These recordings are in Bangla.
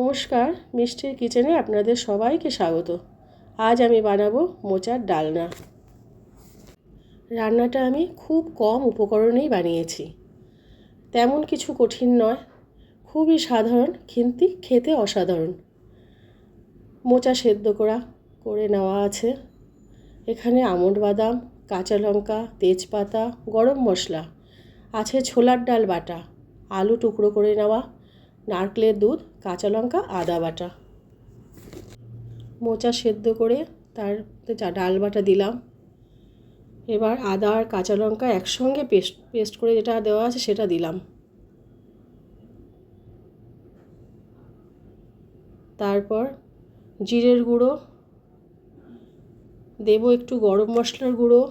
নমস্কার, মিষ্টির কিচেনে আপনাদের সবাইকে স্বাগত। আজ আমি বানাবো মোচার ডালনা। রান্নাটা আমি খুব কম উপকরণেই বানিয়েছি, তেমন কিছু কঠিন নয়, খুবই সাধারণ কিন্তু খেতে অসাধারণ। মোচা সেদ্ধ করে নেওয়া আছে। এখানে আমন্ড বাদাম, কাঁচা লঙ্কা, তেজপাতা, গরম মশলা আছে, ছোলার ডাল বাটা, আলু টুকরো করে নেওয়া, নারকেলের দুধ, কাঁচা লঙ্কা, আদা বাটা। মোচা সেদ্ধ করে তার ডাল বাটা দিলাম। এবার আদা আর কাঁচা লঙ্কা একসঙ্গে পেস্ট করে যেটা দেওয়া আছে সেটা দিলাম। তারপর জিরের গুঁড়ো দেব, একটু গরম মশলার গুঁড়ো,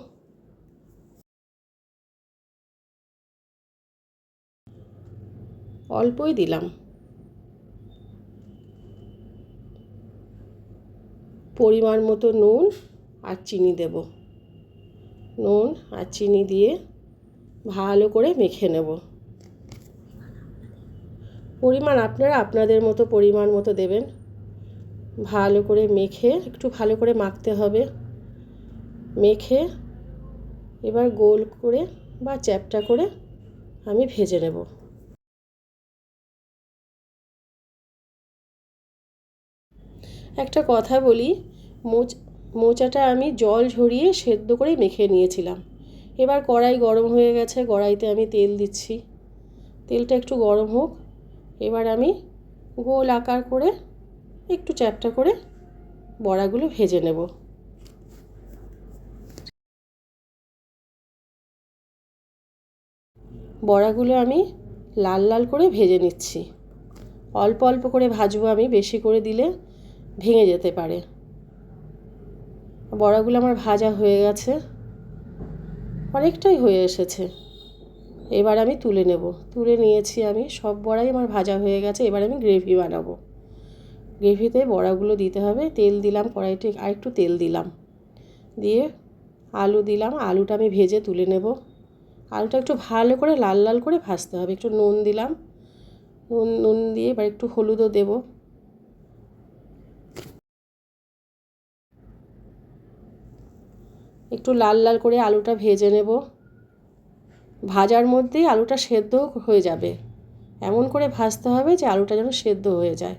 অল্পই দিলাম। পরিমাণ মতো নুন আর চিনি দেব। নুন আর চিনি দিয়ে ভালো করে মেখে নেব। পরিমাণ আপনারা আপনাদের মতো পরিমাণ মতো দেবেন। ভালো করে মেখে একটু ভালো করে মাখতে হবে। মেখে এবার গোল করে বা চ্যাপ্টা করে আমি ভেজে নেব। একটা কথা বলি, মোচাটা আমি জল ঝরিয়ে সেদ্ধ করে মেখে নিয়েছিলাম। এবার কড়াই গরম হয়ে গেছে, কড়াইতে আমি তেল দিচ্ছি। তেলটা একটু গরম হোক। এবার আমি গোল আকার করে একটু চ্যাপ্টা করে বড়াগুলো ভেজে নেব। বড়াগুলো আমি লাল লাল করে ভেজে নিচ্ছি। অল্প অল্প করে ভাজবো আমি, বেশি করে দিলে ভেঙে যেতে পারে। বড়াগুলো আমার ভাজা হয়ে গেছে, অনেকটাই হয়ে এসেছে। এবার আমি তুলে নেব। তুলে নিয়েছি আমি, সব বড়াই আমার ভাজা হয়ে গেছে। এবার আমি গ্রেভি বানাবো। গ্রেভিতে বড়াগুলো দিতে হবে। তেল দিলাম, কড়াইতে আর একটু তেল দিলাম, দিয়ে আলু দিলাম। আলুটা আমি ভেজে তুলে নেব। আলুটা একটু ভালো করে লাল লাল করে ভাজতে হবে। একটু নুন দিলাম, নুন দিয়ে এবার একটু হলুদও দেব। একটু লাল লাল করে আলুটা ভেজে নেব। ভাজার মধ্যেই আলুটা সেদ্ধ হয়ে যাবে, এমন করে ভাজতে হবে যে আলুটা যেন সেদ্ধ হয়ে যায়।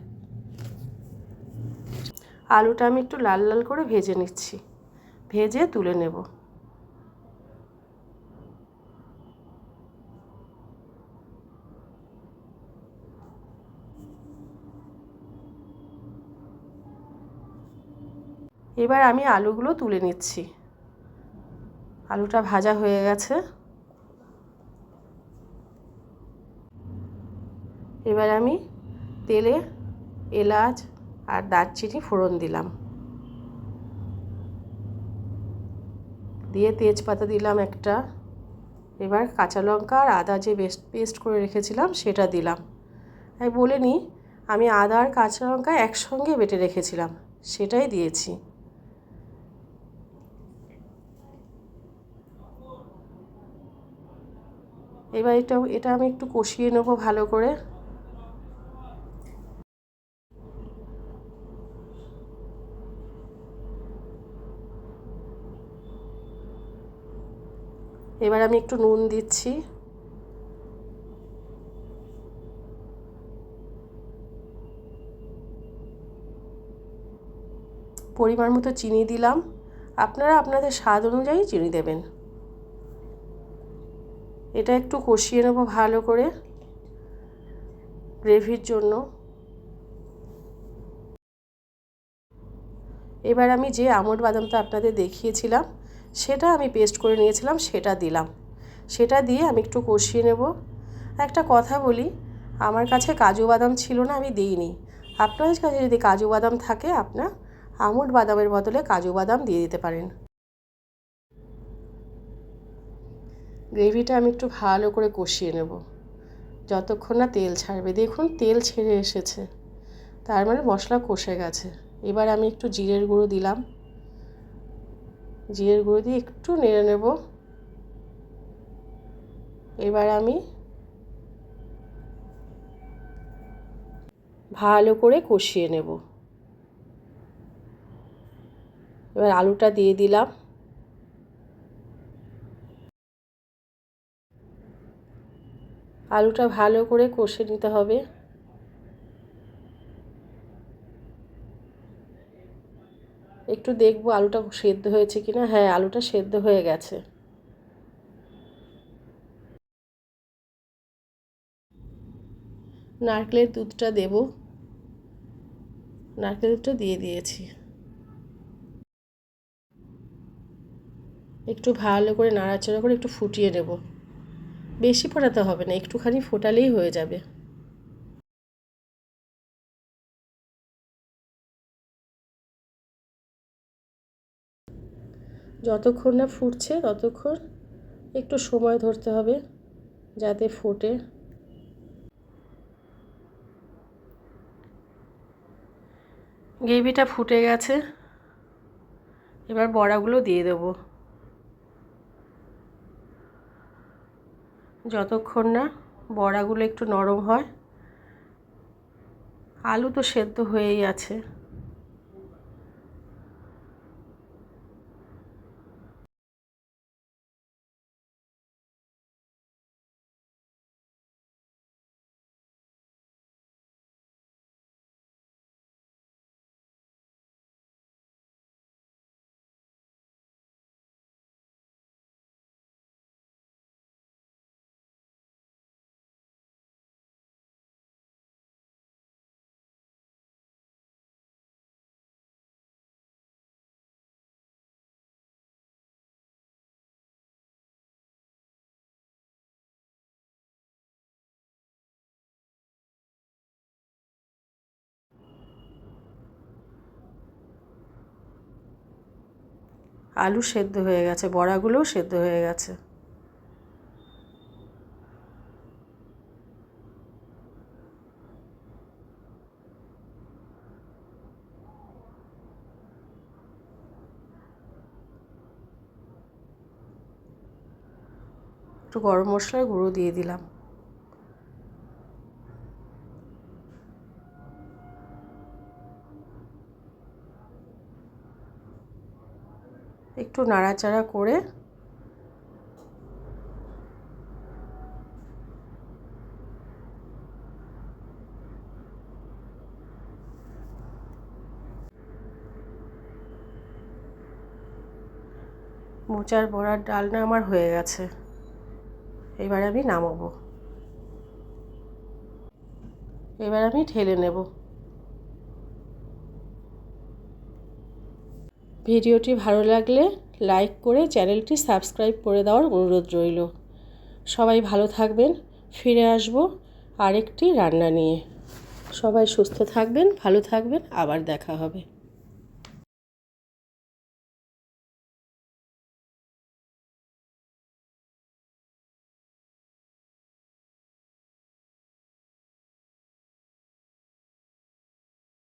আলুটা আমি একটু লাল লাল করে ভেজে নিচ্ছি, ভেজে তুলে নেব। এবার আমি আলুগুলো তুলে নিচ্ছি। আলুটা ভাজা হয়ে গেছে। এবার আমি তেলে এলাচ আর দারচিনি ফোড়ন দিলাম, দিয়ে তেজপাতা দিলাম একটা। এবার কাঁচা লঙ্কা আর আদা যে পেস্ট করে রেখেছিলাম সেটা দিলাম। আমি বলে নিই, আমি আদা আর কাঁচা লঙ্কা একসঙ্গে বেটে রেখেছিলাম, সেটাই দিয়েছি। এবার এটা আমি একটু কষিয়ে নেবো ভালো করে। এবার আমি একটু নুন দিচ্ছি, পরিমাণ মতো চিনি দিলাম। আপনারা আপনাদের স্বাদ অনুযায়ী চিনি দেবেন। এটা একটু কষিয়ে নেবো ভালো করে গ্রেভির জন্য। এবার আমি যে আমন্ড বাদামটা আপনাদের দেখিয়েছিলাম সেটা আমি পেস্ট করে নিয়েছিলাম, সেটা দিলাম। সেটা দিয়ে আমি একটু কষিয়ে নেব। একটা কথা বলি, আমার কাছে কাজু বাদাম ছিল না, আমি দিইনি। আপনাদের কাছে যদি কাজু বাদাম থাকে, আপনার আমন্ড বাদামের বদলে কাজু বাদাম দিয়ে দিতে পারেন। গ্রেভিটা আমি একটু ভালো করে কষিয়ে নেব যতক্ষণ না তেল ছাড়বে। দেখুন তেল ছেড়ে এসেছে, তার মানে মশলা কষে গেছে। এবার আমি একটু জিরের গুঁড়ো দিলাম। জিরের গুঁড়ো দিয়ে একটু নেড়ে নেব। এবার আমি ভালো করে কষিয়ে নেব। এবার আলুটা দিয়ে দিলাম। আলুটা ভালো করে কষে নিতে হবে। একটু দেখবো আলুটা সেদ্ধ হয়েছে কিনা। হ্যাঁ, আলুটা সেদ্ধ হয়ে গেছে। নারকেলের দুধটা দেব। নারকেলের দুধটা দিয়ে দিয়েছি। একটু ভালো করে নাড়াচাড়া করে একটু ফুটিয়ে নেব। বেশি ফোটাতে হবে না, একটুখানি ফোটালেই হয়ে যাবে। যতক্ষণ না ফুটছে ততক্ষণ একটু সময় ধরতে হবে যাতে ফোটে। গ্রেভিটা ফুটে গেছে। এবার বড়াগুলো দিয়ে দেব। যতক্ষণ না বড়াগুলো একটু নরম হয়। আলু তো সেদ্ধ হয়েই আছে। আলু সেদ্ধ হয়ে গেছে, বড়াগুলোও সেদ্ধ হয়ে গেছে। একটু গরম মশলার গুঁড়ো দিয়ে দিলাম। একটু নাড়াচাড়া করে মোচার বড়ার ডালনা আমার হয়ে গেছে। এবার আমি নামাবো। এবার আমি ঢেলে নেব। ভিডিওটি ভালো লাগলে লাইক করে চ্যানেলটি সাবস্ক্রাইব করে দেওয়ার অনুরোধ রইল। সবাই ভালো থাকবেন। ফিরে আসবো আরেকটি রান্না নিয়ে। সবাই সুস্থ থাকবেন, ভালো থাকবেন। আবার দেখা হবে।